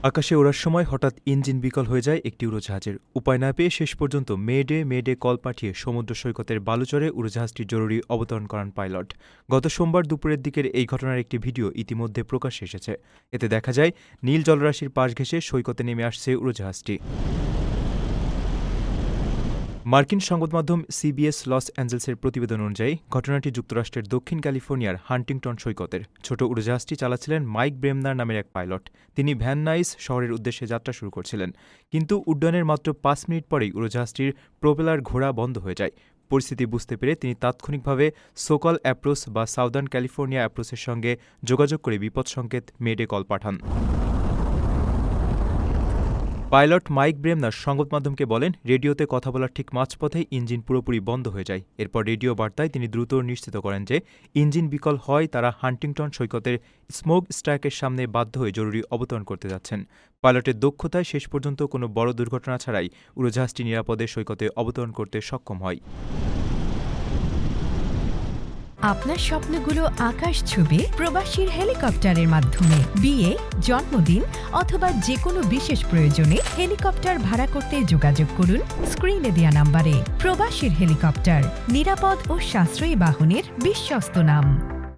আকাশে ওড়ার সময় হঠাৎ ইঞ্জিন বিকল হয়ে যায় একটি উড়োজাহাজের। উপায় না পেয়ে শেষ পর্যন্ত মেডে মেডে কল পাঠিয়ে সমুদ্র সৈকতের বালুচরে উড়োজাহাজটির জরুরি অবতরণ করান পাইলট। গত সোমবার দুপুরের দিকের এই ঘটনার একটি ভিডিও ইতিমধ্যে প্রকাশ্যে এসেছে। এতে দেখা যায় নীল জলরাশির পাশ ঘেঁষে সৈকতে নেমে আসছে উড়োজাহাজটি। মার্কিন সংবাদমাধ্যম সিবিএস লস অ্যাঞ্জেলসের প্রতিবেদন অনুযায়ী ঘটনাটি যুক্তরাষ্ট্রের দক্ষিণ ক্যালিফোর্নিয়ার হান্টিংটন সৈকতের। ছোট উড়োজাহাজটি চালাচ্ছিলেন মাইক ব্রেমনার নামের এক পাইলট। তিনি ভ্যান নাইস শহরের উদ্দেশ্যে যাত্রা শুরু করছিলেন, কিন্তু উড্ডয়নের মাত্র ৫ মিনিট পরেই উড়োজাহাজটির প্রোপেলার ঘোরা বন্ধ হয়ে যায়। পরিস্থিতি বুঝতে পেরে তিনি তাৎক্ষণিকভাবে সোকল অ্যাপ্রোচ বা সাউদার্ন ক্যালিফোর্নিয়া অ্যাপ্রোচের সঙ্গে যোগাযোগ করে বিপদ সংকেত মেডে কল পাঠান। পাইলট মাইক ব্রেমনার সংবাদমাধ্যমকে বলেন, রেডিওতে কথা বলার ঠিক মাঝপথেই ইঞ্জিন পুরোপুরি বন্ধ হয়ে যায়। এরপর রেডিও বার্তায় তিনি দ্রুত নিশ্চিত করেন যে ইঞ্জিন বিকল হয় তারা হান্টিংটন সৈকতের স্মোক স্ট্যাকের সামনে বাধ্য হয়ে জরুরি অবতরণ করতে যাচ্ছেন। পাইলটের দক্ষতায় শেষ পর্যন্ত কোনো বড় দুর্ঘটনা ছাড়াই উড়োজাহাজটি নিরাপদে সৈকতে অবতরণ করতে সক্ষম হয়। আপনার স্বপ্নগুলো আকাশ ছুবে প্রবাসীর হেলিকপ্টারের মাধ্যমে। বিয়ে, জন্মদিন অথবা যে কোনো বিশেষ প্রয়োজনে হেলিকপ্টার ভাড়া করতে যোগাযোগ করুন স্ক্রিনে দেয়া নাম্বারে। প্রবাসীর হেলিকপ্টার, নিরাপদ ও সাশ্রয়ী বাহনের বিশ্বস্ত নাম।